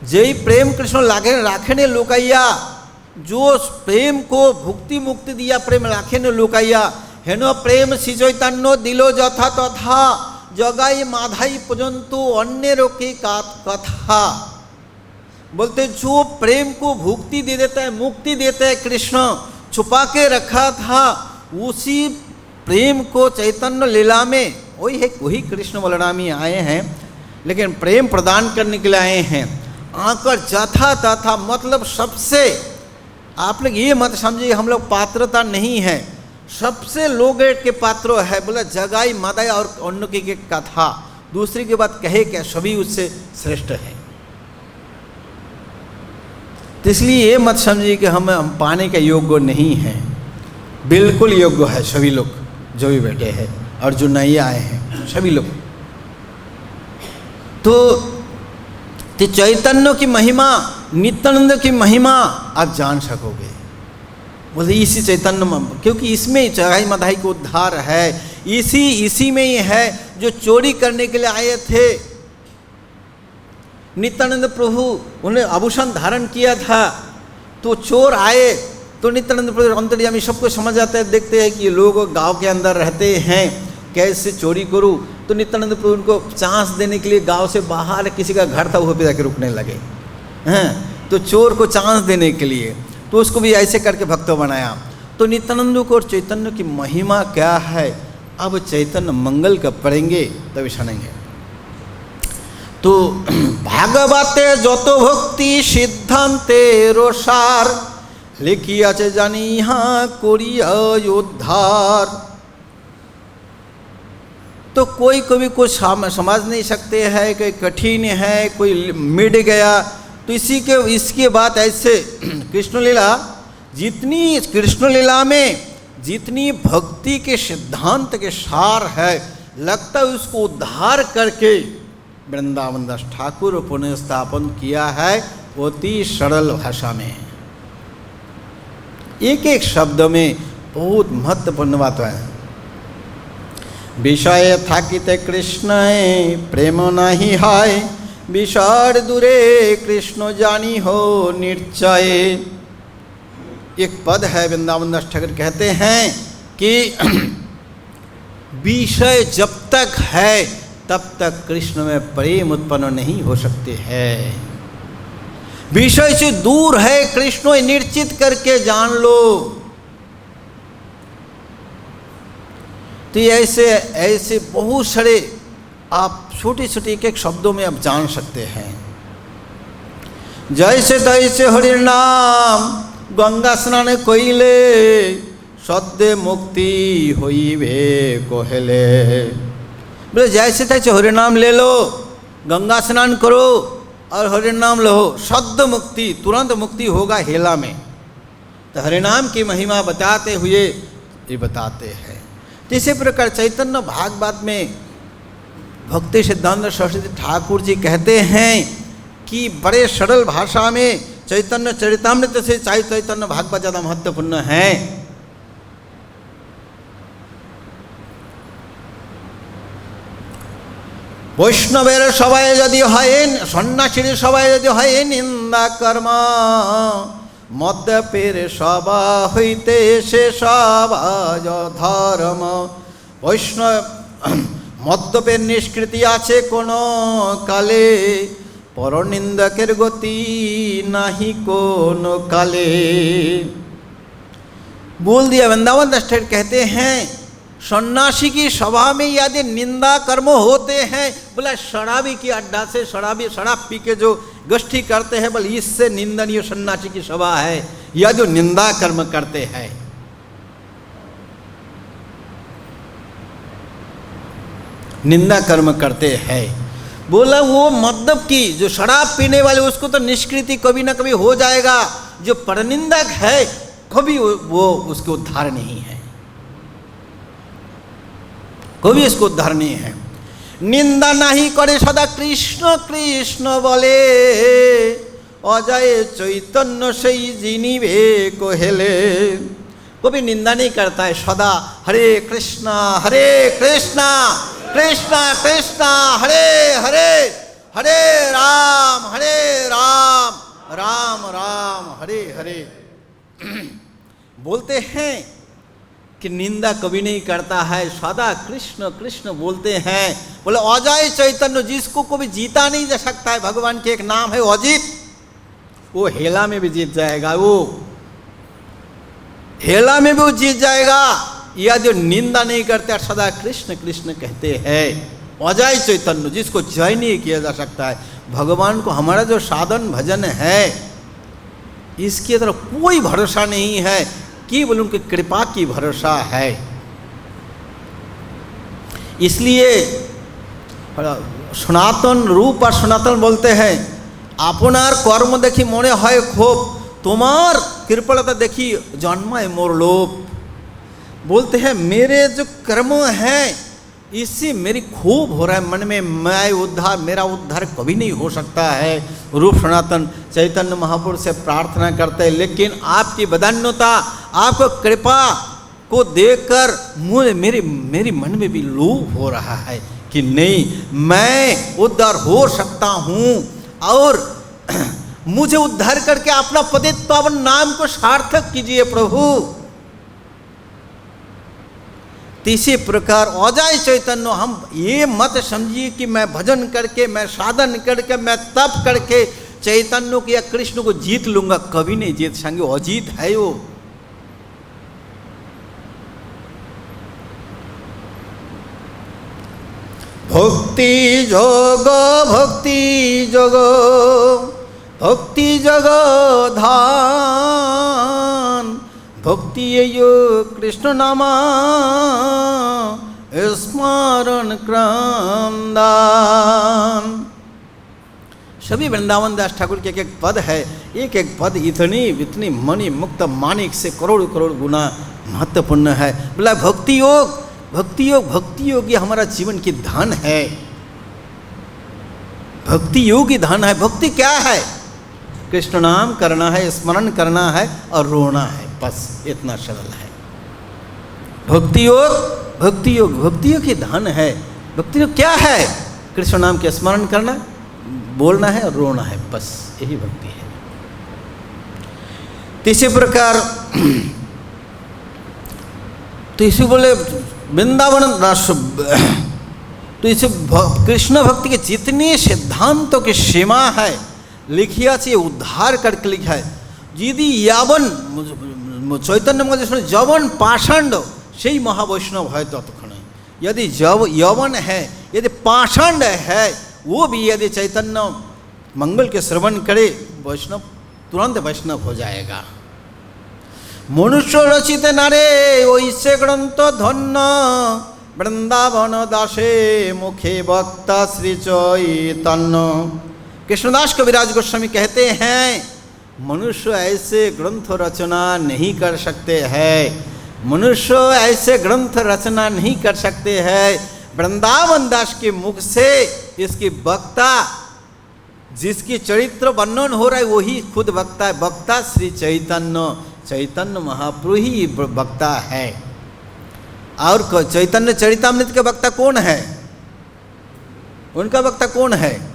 जय प्रेम कृष्ण लागे राखे ने लुकाइया, जो प्रेम को भुक्ति मुक्ति दिया प्रेम राखे ने लुकाइया। हेनो प्रेम श्री चैतन्य दिलो जथा तथा, जगाई माधाई पर्यंतु अन्य रोके कथा। बोलते जो प्रेम को भुक्ति दे देता है, मुक्ति देता है, कृष्ण छुपा के रखा था, उसी प्रेम को चैतन्य लीला में वही है, वही कृष्ण बलरामी आए हैं, लेकिन प्रेम प्रदान करने के लिए आए हैं। आकर जथा तथा मतलब सबसे, आप लोग ये मत समझिए हम लोग पात्रता नहीं है, सबसे लोग के पात्र है। बोला जगाई मादाई और अन्य की कथा, दूसरी की बात कहे क्या, सभी उससे श्रेष्ठ है। तो इसलिए ये मत समझिए कि हम पाने के योग्य नहीं हैं, बिल्कुल योग्य है सभी लोग जो भी बैठे हैं और जो नए आए हैं सभी लोग। तो चैतन्य की महिमा, नित्यानंद की महिमा आप जान सकोगे। बोले इसी चैतन्य में, क्योंकि इसमें चढ़ाई मधाई को उद्धार है, इसी में ही है। जो चोरी करने के लिए आए थे नित्यानंद प्रभु, उन्हें आभूषण धारण किया था, तो चोर आए तो नित्यानंद प्रभु अंतर्यामी सबको समझ जाते हैं, देखते हैं कि ये लोग गांव के अंदर रहते हैं, कैसे चोरी करूं। तो नित्यानंद प्रभु उनको चांस देने के लिए गांव से बाहर किसी का घर था, वो पे जाके रुकने लगे हैं। तो चोर को चांस देने के लिए तो उसको भी ऐसे करके भक्त बनाया। तो नित्यानंद को और चैतन्य की महिमा क्या है, अब चैतन्य मंगल कब पढ़ेंगे तभी सुनेंगे। तो भागवते যত ভক্তি সিদ্ধান্তের সার লিখিয়াছে জানিহা করিয়া উদ্ধার। तो कोई कभी कुछ समझ नहीं सकते हैं, कोई कठिन है, कोई मिट गया। तो इसके बाद ऐसे कृष्ण लीला, जितनी कृष्ण लीला में जितनी भक्ति के सिद्धांत के सार है, लगता है उसको उद्धार करके वृंदावन दास ठाकुर पुनः स्थापन किया है अति सरल भाषा में, एक एक शब्द में बहुत महत्वपूर्ण बात है। विषय থাকিতে कृष्ण प्रेम नहीं है, विषय दूरे कृष्ण जानी हो निश्चय। एक पद है वृंदावन दास ठाकुर कहते हैं कि विषय जब तक है तब तक कृष्ण में प्रेम उत्पन्न नहीं हो सकते हैं। विषय से दूर है कृष्ण, निश्चित करके जान लो। तो ऐसे बहुत सारे आप छोटे छोटे एक एक शब्दों में आप जान सकते हैं। जैसे तैसे हरि नाम गंगा स्नान कइले सद्य मुक्ति होइबे कहले। बोले जैसे तैसे हरि नाम ले लो, गंगा स्नान करो और हरि नाम लो, सद्य मुक्ति, तुरंत मुक्ति होगा हेला में। तो हरि नाम की महिमा बताते हुए ये बताते हैं। तो इसी प्रकार चैतन्य भागवत में भक्ति सिद्धांत सरस्वती ठाकुर जी कहते हैं कि बड़े सरल भाषा में चैतन्य चरितामृत से चैतन्य भागवत ज़्यादा महत्वपूर्ण है। वैष्णवेर सबाई यदि है, सन्यासीर सबाई यदि है निंदा कर्म, मद्यपेर सभा हईते से सभा धर्म। वैष्णव मद्यपेर निष्कृति आछे कोनो काले, परनिंदकेर गति नाही कोनो काले। बोल दिया वृंदावन दास ठाकुर कहते हैं सन्यासी की सभा में यदि निंदा कर्म होते हैं, बोला शराबी की अड्डा से शराब पी के जो गोष्ठी करते हैं, बोले इससे निंदनीय सन्यासी की सभा है या जो निंदा कर्म करते हैं। निंदा कर्म करते हैं, बोला वो मद्यप की जो शराब पीने वाले उसको तो निष्कृति कभी ना कभी हो जाएगा, जो परनिंदक है कभी वो उसको उद्धार नहीं है, कभी इसको उद्धार नहीं है। निंदा नहीं करे सदा कृष्ण कृष्ण बोले, अजय चैतन्य से जिनिबे कहले। कभी निंदा नहीं करता है, सदा हरे कृष्णा कृष्णा कृष्णा हरे हरे, हरे राम राम राम हरे हरे। बोलते हैं कि निंदा कभी नहीं करता है, सदा कृष्ण कृष्ण बोलते हैं। बोले अजय चैतन्य, जिसको कभी जीता नहीं जा सकता है, भगवान के एक नाम है अजीत, वो हेला में भी जीत जाएगा, वो हेला में भी वो जीत जाएगा। या जो निंदा नहीं करते सदा कृष्ण कृष्ण कहते हैं, अजय चैतन्य जिसको जय नहीं किया जा सकता है। भगवान को हमारा जो साधन भजन है इसकी तरफ कोई भरोसा नहीं है, केवल उनकी कृपा की भरोसा है। इसलिए सनातन रूप और सनातन बोलते हैं আপনার কর্ম দেখি মনে হয় ক্ষোভ, তোমার कृपलता देखी जन्मा है मोर लोभ। बोलते हैं मेरे जो कर्म हैं इससे मेरी खूब हो रहा है मन में, मैं उद्धार, मेरा उद्धार कभी नहीं हो सकता है। रूप सनातन चैतन्य महापुरुष से प्रार्थना करते हैं, लेकिन आपकी बदान्यता, आपको कृपा को देखकर मेरी मन में भी लोभ हो रहा है कि नहीं, मैं उद्धार हो सकता हूँ और मुझे उद्धार करके अपना पतित पावन नाम को सार्थक कीजिए प्रभु। इसी प्रकार अजय चैतन्य, हम ये मत समझिए कि मैं भजन करके, मैं साधन करके, मैं तप करके चैतन्य को या कृष्ण को जीत लूंगा, कभी नहीं जीत सकेंगे, अजीत है वो। भक्ति जोग भक्ति जोग भक्ति जग धान, भक्ति यो कृष्ण नामा स्मरण क्रंदान। सभी वृंदावन दास ठाकुर के एक पद है, एक एक पद इतनी मणि मुक्त माणिक से करोड़ करोड़ गुना महत्वपूर्ण है। बोला भक्ति योग, भक्ति योग, भक्ति योग ये हमारा जीवन की धन है, भक्ति योग ही धन है। भक्ति क्या है? कृष्ण नाम करना है, स्मरण करना है और रोना है, बस इतना सरल है। भक्ति योग, भक्ति योग, भक्ति योग ही धन है। भक्ति योग क्या है? कृष्ण नाम के स्मरण करना, बोलना है और रोना है, बस यही भक्ति है। इसी प्रकार तो इसी बोले वृंदावन रास, तो इसे कृष्ण भक्ति के जितने सिद्धांतों की सीमा है लिखिया से उद्धार करके लिखा है। यदि यावन चैतन्य महादेव जवन पाषांड से ही महावैष्णव है तत्क्षण, यदि यवन है, यदि पाषांड है, वो भी यदि चैतन्य मंगल के श्रवण करे, वैष्णव तुरंत वैष्णव हो जाएगा। मनुष्य रचित नारे वैसे ग्रंथ धन्य, वृंदावन दासे मुखे वक्ता श्री चैतन्य। कृष्णदास कविराज गोस्वामी कहते हैं मनुष्य ऐसे ग्रंथ रचना नहीं कर सकते हैं, मनुष्य ऐसे ग्रंथ रचना नहीं कर सकते हैं। वृंदावन दास के मुख से इसकी वक्ता, जिसकी चरित्र वर्णन हो रहा है वही खुद वक्ता है। वक्ता श्री चैतन्य, चैतन्य महाप्रभु ही वक्ता है। और चैतन्य चरितामृत के वक्ता कौन है? उनका वक्ता कौन है?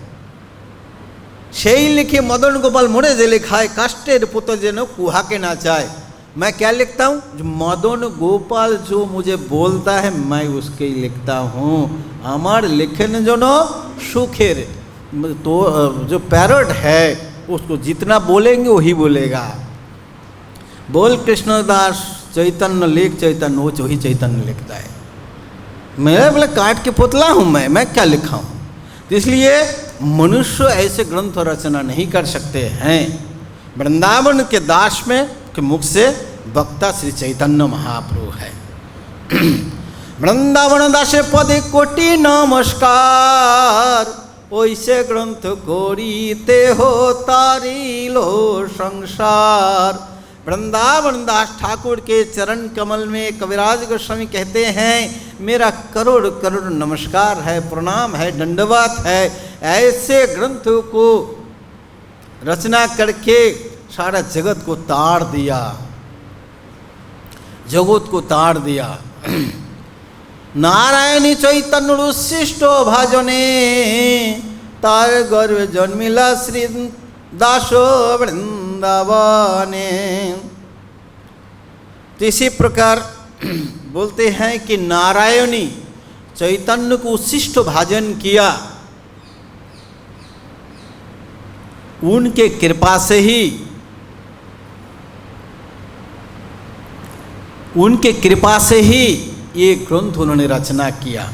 সেই लिखे मदन गोपाल मोड़े जे लिखा है, काष्टेर पुत्र जेनो कुहा के ना चाहे। मैं क्या लिखता हूँ? जो मदन गोपाल जो मुझे बोलता है मैं उसके ही लिखता हूँ। हमार लिखन जो नो सुखेर, तो जो पैरट है उसको जितना बोलेंगे वही बोलेगा। बोल कृष्णदास चैतन्य लिख, चैतन्य वो वही चैतन्य लिखता है। मैं बोले काट के पुतला हूँ मैं क्या लिखा हूँ? तो इसलिए मनुष्य ऐसे ग्रंथ रचना नहीं कर सकते हैं। वृंदावन के दास में के मुख से वक्ता श्री चैतन्य महाप्रभु है। वृंदावन दासे पदे कोटि नमस्कार, ओइसे ग्रंथ कोरीते हो तारिलो संसार। वृंदावन दास ठाकुर के चरण कमल में कविराज गोस्वामी कहते हैं मेरा करोड़ करोड़ नमस्कार है, प्रणाम है, दंडवत है। ऐसे ग्रंथ को रचना करके सारा जगत को ताड़ दिया, जगत को ताड़ दिया। नारायणी चैतन्य उच्छिष्ट भाजने, तार गर्भ जन्मिला श्री दासो वृंदावने। इसी प्रकार बोलते हैं कि नारायणी चैतन्य को उच्छिष्ट भाजन किया, उनके कृपा से ही, उनके कृपा से ही ये ग्रंथ उन्होंने रचना किया।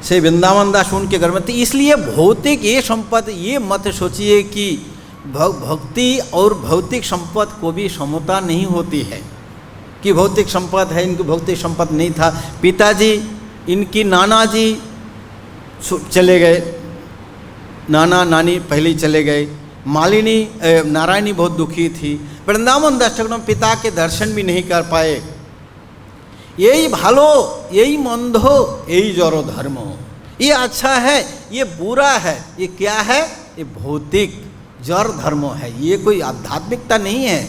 से वृंदावन दास उनके घर में थे। इसलिए भौतिक ये संपत्ति, ये मत सोचिए कि भक्ति और भौतिक संपत्ति को भी समता नहीं होती है कि भौतिक संपत्ति है, इनकी भौतिक संपत्ति नहीं था। पिताजी, इनकी नाना जी चले गए, नाना नानी पहले ही चले गए, मालिनी नारायणी बहुत दुखी थी, वृंदावन दास ठाकुर पिता के दर्शन भी नहीं कर पाए। यही भालो, यही मंदो, यही जरो धर्म, ये अच्छा है, ये बुरा है, ये क्या है, ये भौतिक जड़ धर्म है, ये कोई आध्यात्मिकता नहीं है।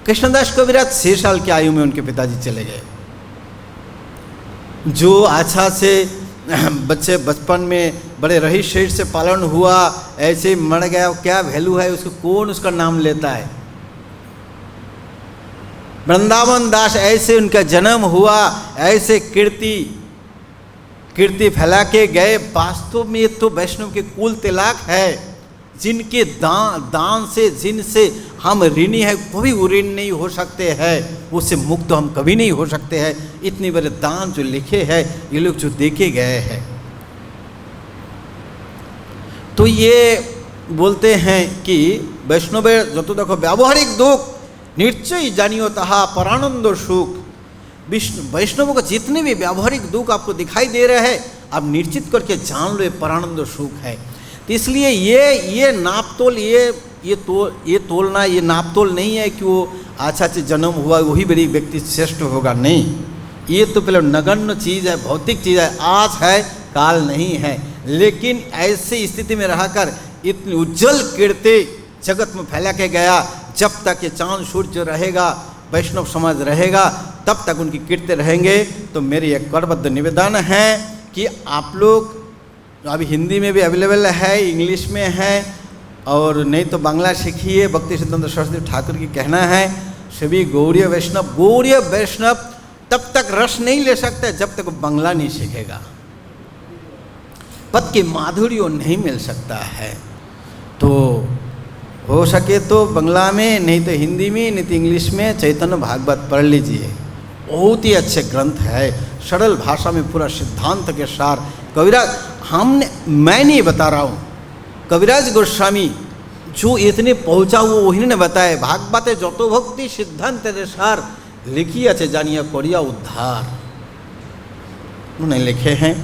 कृष्णदास कविराज 6 साल की आयु में उनके पिताजी चले गए। जो अच्छा से बच्चे बचपन में बड़े रही शरीर से पालन हुआ, ऐसे ही मर गया, क्या वैल्यू है उसको, कौन उसका नाम लेता है। वृंदावन दास ऐसे उनका जन्म हुआ, ऐसे कीर्ति फैला के गए। वास्तव में तो वैष्णव के कुल तिलक है, जिनके दान से, जिनसे हम ऋणी है, कभी ऋण नहीं हो सकते हैं, उससे मुक्त हम कभी नहीं हो सकते हैं। इतने बड़े दान जो लिखे हैं, ये लोग जो देखे गए हैं, तो ये बोलते हैं कि वैष्णव जो देखो व्यावहारिक दुख निश्चय जानियो तहा परानंद सुख। वैष्णवों का जितने भी व्यावहारिक दुख आपको दिखाई दे रहे हैं, आप निश्चित करके जान लो ये परानंद सुख है। तो इसलिए ये नापतोल, ये तोलना, ये नापतोल नहीं है कि वो अच्छा से जन्म हुआ वही बड़ी व्यक्ति श्रेष्ठ होगा, नहीं। ये तो पहले नगण्य चीज़ है, भौतिक चीज़ है, आज है काल नहीं है। लेकिन ऐसी स्थिति में रहकर इतनी उज्जवल कीर्ति जगत में फैला के गया। जब तक ये चांद सूर्य रहेगा, वैष्णव समाज रहेगा, तब तक उनकी कीर्ति रहेंगे। तो मेरी एक करबद्ध निवेदन है कि आप लोग, अभी हिंदी में भी अवेलेबल है, इंग्लिश में है, और नहीं तो बांग्ला सीखिए। भक्ति सिद्धांत सरस्वती ठाकुर की कहना है, सभी गौड़ीय वैष्णव तब तक रस नहीं ले सकते जब तक बांग्ला नहीं सीखेगा, पद की माधुर्य नहीं मिल सकता है। तो हो सके तो बांग्ला में, नहीं तो हिंदी में, नहीं तो इंग्लिश में चैतन्य भागवत पढ़ लीजिए। बहुत ही अच्छे ग्रंथ है, सरल भाषा में पूरा सिद्धांत के सार। कविराज मैं नहीं बता रहा हूँ, कविराज गोस्वामी जो इतने पहुँचा वो वही ने बताए। भागवते जतो भक्ति सिद्धांत सार लिखी अच्छे जानिए कोरिया उद्धार, उन्होंने लिखे हैं।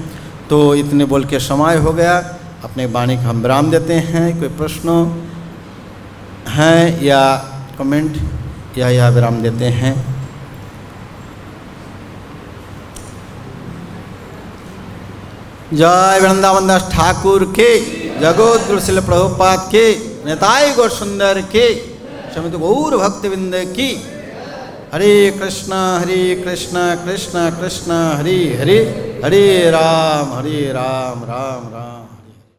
तो इतने बोल के समय हो गया, अपने वाणी का हम विराम देते हैं। कोई प्रश्न हैं या कमेंट, या विराम देते हैं। जय वृंदावन दास ठाकुर के, जगत गुरु शिल प्रभुपाद के, नेताय गौर सुंदर के, समित गौर भक्तविंद की। हरे कृष्णा कृष्ण कृष्ण हरे हरे, हरे राम राम राम।